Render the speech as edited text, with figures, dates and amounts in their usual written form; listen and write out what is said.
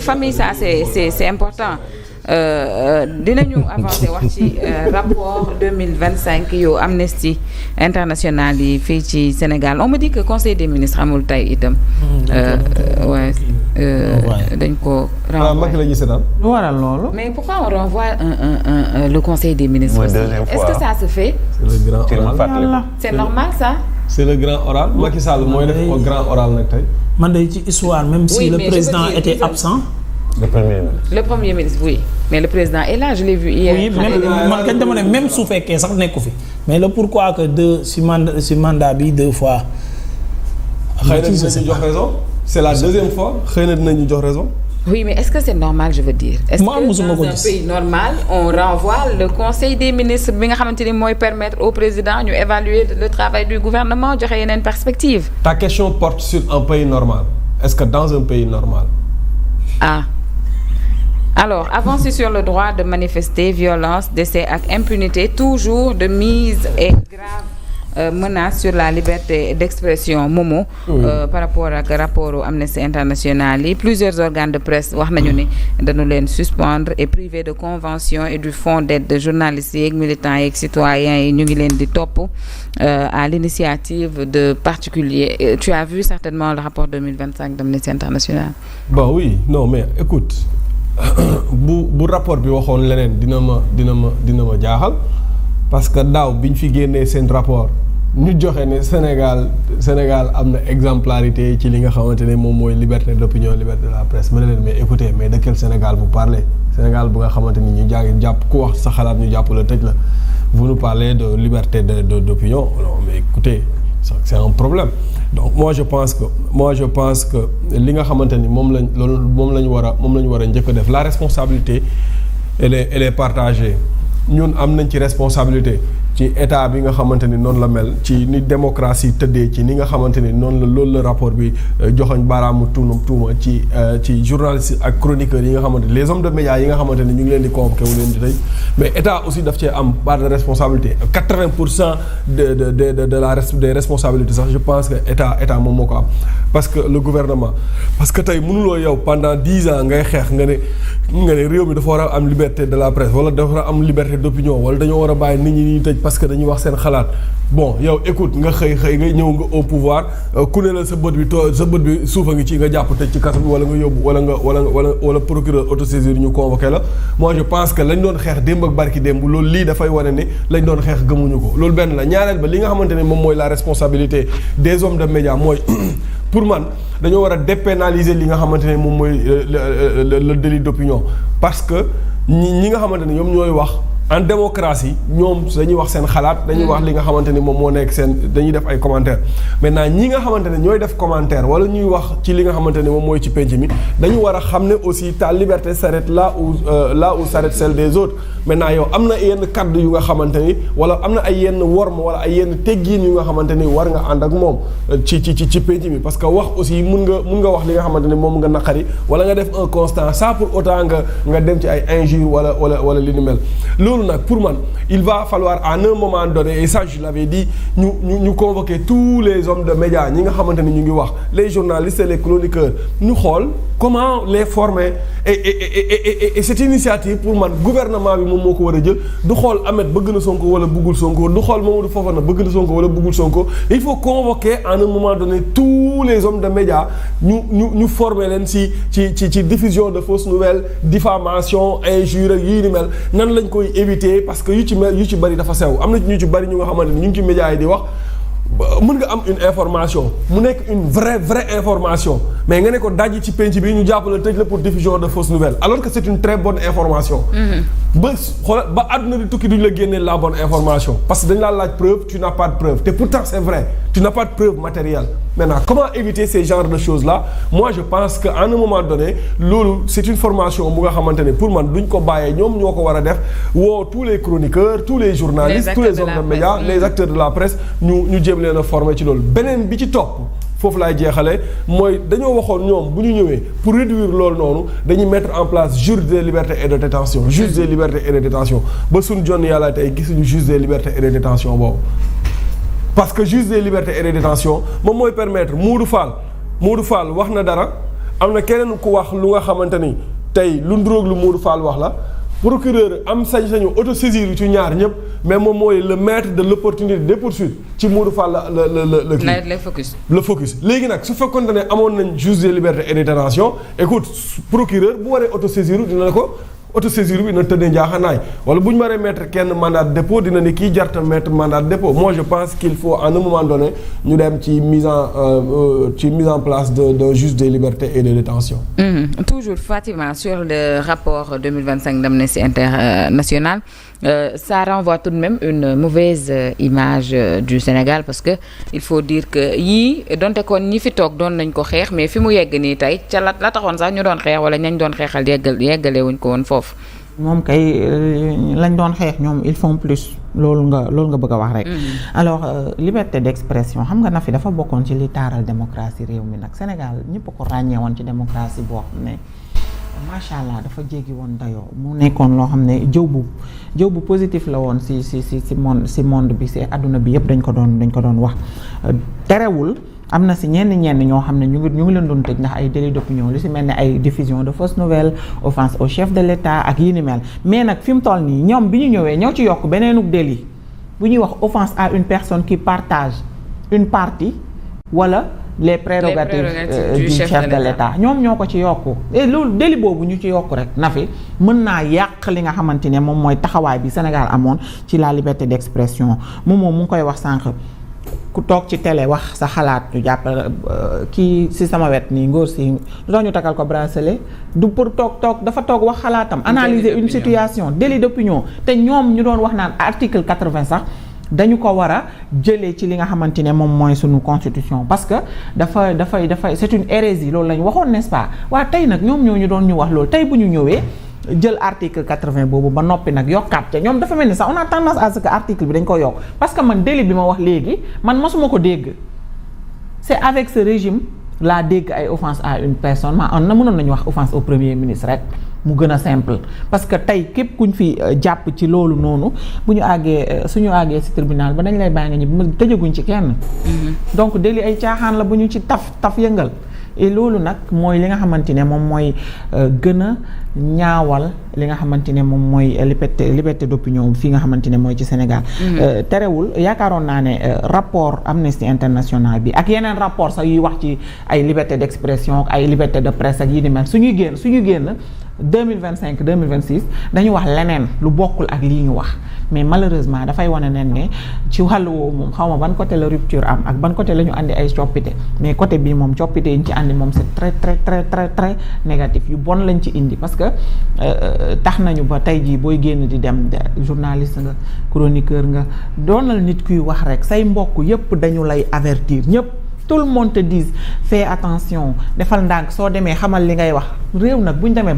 famille ça c'est important dinañu avancer wax ci rapport 2025 yu Amnesty International yi fii ci Sénégal on me dit que conseil des ministres amul tey itam. dañ ko renvoyer la ñuy seetaan. lu waral loolu. mais pourquoi on renvoie le conseil des ministres aussi? Est-ce que ça se fait? C'est le grand oral. C'est normal ça? C'est le grand oral. Macky Sall mooy def ko grand oral nag tey. man day ci histoire même si oui, le président était absent. Le premier ministre, oui mais le président est là je l'ai vu hier. oui man kañ dama ne même su fekkee sax nekku fi mais le pourquoi que si mandat bi 2 fois. xëy na dinañu jox raison. C'est la deuxième fois xëy na dinañu jox raison. Oui, mais est-ce que c'est normal, je veux dire? Est-ce que dans un pays normal, on renvoie le conseil des ministres bi nga xamante ni mooy permettre au président ñu évaluer le travail du gouvernement joxe yeneen perspective. Ta question porte sur un pays normal. Est-ce que dans un pays normal? Ah. Alors, avancer sur le droit de manifester, violence, décès ak impunité, toujours de mise et grave menace sur la liberté d'expression Momo. Par rapport ak rapport Amnesty International yi plusieurs organes de presse wax nañu ni dañu leen suspendre et priver de convention et du fonds d'aide de journalistes yeeg militants yeeg citoyens yi ñu ngi leen di topp à l'initiative de particuliers. Tu as vu certainement le rapport 2025 d'Amnesty International? Bon oui, non mais écoute bu rapport bi waxoon leneen dina ma jaaxal parce que daaw bi ñu fi génnee seen rapport ñu joxe ne Sénégal am na exemplarité ci li nga xamante ne moom mooy liberté d'opinion liberté de la presse ma ne leen mais écoutez mais de quel Sénégal vous parlez Sénégal bu nga xamante ni ñu jàpp ku wax sa xalaat ñu jàpp la tëj la vous nous parlez de liberté d'opinion non mais écoutez c'est un problème. Donc moi je pense que li nga xamante ni moom lañu war a njëkk a def la responsabilité elle est partagée ñun am nañ ci responsabilité ci état bi nga xamante ni noonu la mel ci ni démocratie tëddee ci ni nga xamante ni noonu la loolu la rapport bi joxoñ baaraamu tuuma ci journalistes ak chroniqueurs yi nga xamante ni les hommes de médias yi nga xamante ni ñu ngi leen di convoqué wu leen di tey mais état aussi daf cee am part de responsabilité 80% des responsabilités sax je pense que état moom moo ko am parce que le gouvernement parce que tey mënuloo yow pendant 10 ans ngay xeex nga ne réew mi dafa war a am liberté de la presse wala dafa war a am liberté d'opinion wala dañoo war a bàyyi nit ñi ñuy tëj parce que dañuy wax seen xalaat bon yow écoute nga xëy nga ñëw nga au pouvoir ku ne la sa bët bi suufa ngi ci nga jàpp tëj ci kaso bi wala nga yóbbu wala procureur autosaisir ñu convoqué la moi je pense que lañ doon xeex démb ak barki démb loolu lii dafay wane ne lañ doon xeex gëmuñu ko loolu benn la ñaareel ba li nga xamante ne moom mooy la responsabilité des hommes de médias mooy pour man dañoo war a dépénaliser li nga xamante ne moom mooy le délit d'opinion parce que ñi nga xamante ne ñoom ñooy wax en démocratie ñoom dañuy wax seen xalaat dañuy wax li nga xamante ni moom moo nekk seen dañuy def ay commentaires maintenant ñi nga xamante ne ñooy def commentaire wala ñuy wax ci li nga xamante ne moom mooy ci penc mi dañu war a xam ne aussi ta liberté s'arrête là où s'arrête celle des autres maintenant yow am na yenn kaddu yu nga xamante ni wala am na ay yenn worma wala ay yenn teggiin yu nga xamante ni war nga ànd ak moom ci penc mi parce que wax aussi mun nga wax li nga xamante ni moom nga naqari wala nga def un constat sans pour autant nga dem ci ay injures wala li ni mel loolu nag pour man il va falloir à un moment donné et ça je l'avais dit ñu convoquer tous les hommes de médias ñi nga xamante ni ñu ngi wax les journalistes et les chroniqueurs ñu xool comment les former et cette initiative pour man gouvernement bi moom moo ko war a jël du xool Ahmed bëgg na Sonko wala bëggul Sonko du xool Mamadou Fofana bëgg na Sonko wala bëggul Sonko il faut convoquer à un moment donné tous les hommes de médias ñu former leen ci diffusion de fausses nouvelles diffamation injure yi ni mel nan lañ koy éviter parce que yu ci bari dafa sew am na ñu ci bari ñu nga xamante ni ñu ngi ci médias yi di wax mën nga am une information mu nekk une vraie information mais nga ne ko dajji ci penc bi ñu jàppale tëj la pour diffusion de fausses nouvelles alors que c'est une très bonne information. ba àdduna di tukki duñ la génneel la bonne information parce que dañ laa laaj preuve tu n'as pas de preuve te pourtant c'est vrai tu n'as pas de preuve matérielle maintenant comment éviter ces genres de choses là moi je pense que à un moment donné loolu c'est une formation bu nga xamante ne pour man duñ ko bàyyee ñoom ñoo ko war a def woo tous les chroniqueurs tous les journalistes tous les hommes de médias les acteurs de la presse ñu jéem leen a former ci loolu beneen bi ci topp foofu laay jeexale mooy dañoo waxoon ñoom bu ñu ñëwee pour réduire loolu noonu dañuy mettre en place juge des libertés et de détention juge des libertés et de détention ba suñ jonn yàlla tey gisuñu juge des libertés et de détention boobu parce que juge des libertés et de détention moom mooy permettre Modou Fall wax na dara am na keneen ku wax lu nga xamante ni tey lu nduróog lu Modou Fall wax la procureur am sañ-sañu autosaisir ci ñaar ñëpp mais moom mooy le maître de l'opportunité de poursuite ci Modou Fall la kii le focus léegi nag su fekkoonte ne amoon nañ juge des libertés et de la détention écoute procureur bu waree autosaisir dina ne ko autosaisir bi na tëddee njaaxanaay wala bu ñu waree mettre kenn mandat de dépôt dina ne kii jarta mettre mandat de dépôt moi je pense qu'il faut à un moment donné ñu dem ci mise en place d'un juge des libertés et de détention. Toujours Fatima sur le rapport 2025 d'Amnesty International ça renvoie tout de même une mauvaise image du Sénégal parce que il faut dire que yii donte kon ñi fi toog doon nañ ko xeex mais fi mu yegg nii tey ca la taxoon sax ñu doon xeex wala ñañ doon xeexal yeggale wuñ ko woon foofu. moom kay lañ doon xeex ñoom ils font plus loolu nga bëgg a wax rek. alors liberté d'expression xam nga na fi dafa bokkoon ci li taaral démocratie réew mi nag Sénégal ñëpp ko ràññee woon ci démocratie boo xam ne macha allah dafa jéggi woon dayoo mu nekkoon loo xam ne jëw bu positif la woon si monde bi si adduna bi yëpp dañ ko doon wax terewul. am na si ñenn ñoo xam ne ñu ngi leen doon tëj ndax ay délit d'opinion lu si mel ne ay diffusion de fausses nouvelles offense au chef de l'État ak yi ni mel mais nag fi mu toll nii ñoom bi ñu ñëwee ñoo ci yokk beneenug délit bu ñuy wax offense à une personne qui partage une partie wala les prérogatives du chef de l'État ñoom ñoo ko ci yokku et loolu délit boobu ñu ci yokku rek na fi mën naa yàq li nga xamante ne moom mooy taxawaay bi Sénégal amoon ci la liberté d'expression moom mu ngi koy wax sànq ku toog ci télé wax sa xalaat ñu jàpp kii si sama wet nii ngóor si lu tax ñu takkal ko bracelet du pour toog dafa toog wax xalaatam analyser une situation délit d'opinion te ñoom ñu doon wax naan article 80 sax dañu ko war a jëlee ci li nga xamante ne moom mooy sunu constitution parce que dafay c'est une hérésie loolu la ñu waxoon n'est-ce pas waa tey nag ñoom ñoo ñu doon ñu wax loolu tey bu ñu ñëwee jël article 80 boobu ba noppi nag yokkaat te ñoom dafa mel ni sax on a tendance à ce que article bi dañ ko yokk parce que man délit bi ma wax léegi man mosuma ko dégg c'est avec ce régime laa dégg ay offense à une personne na mënoon nañu wax offense au premier ministre rek mu gën a simple parce que tey képp kuñ fi jàpp ci loolu noonu bu ñu suñu àggee ci tribunal ba dañ lay bàyyi nga ñi tëjaguñ ci kenn donc délit ay caaxaan la bu ñu ci taf yëngal et loolu nag mooy li nga xamante ne moom mooy gën a ñaawal li nga xamante ne moom mooy liberté d'opinion fii nga xamante ne mooy ci Sénégal terewul yaakaaroon naa ne rapport Amnesty International bi ak yeneen rapport sax yuy wax ci ay liberté d'expression ay liberté de presse ak yi ni mel suñuy génn 2025 2026 dañu wax leneen lu bokkul ak lii ñu wax mais malheureusement dafay wane ne ci wàllu woowu moom xaw ma ban côté la rupture am ak ban côté la ñu andi ay coppite mais côté bii moom coppite yi ñu ci andi moom c'est très très très très très négatif yu bon lañ ci indi parce que tax nañu ba tey jii booy génn di dem journaliste nga chroniqueur nga doonal nit kuy wax rek say mbokk yépp dañu lay avertir ñépp tout le monde te dit fais attention defal ndànk soo demee xamal li ngay wax réew nag bu ñu demee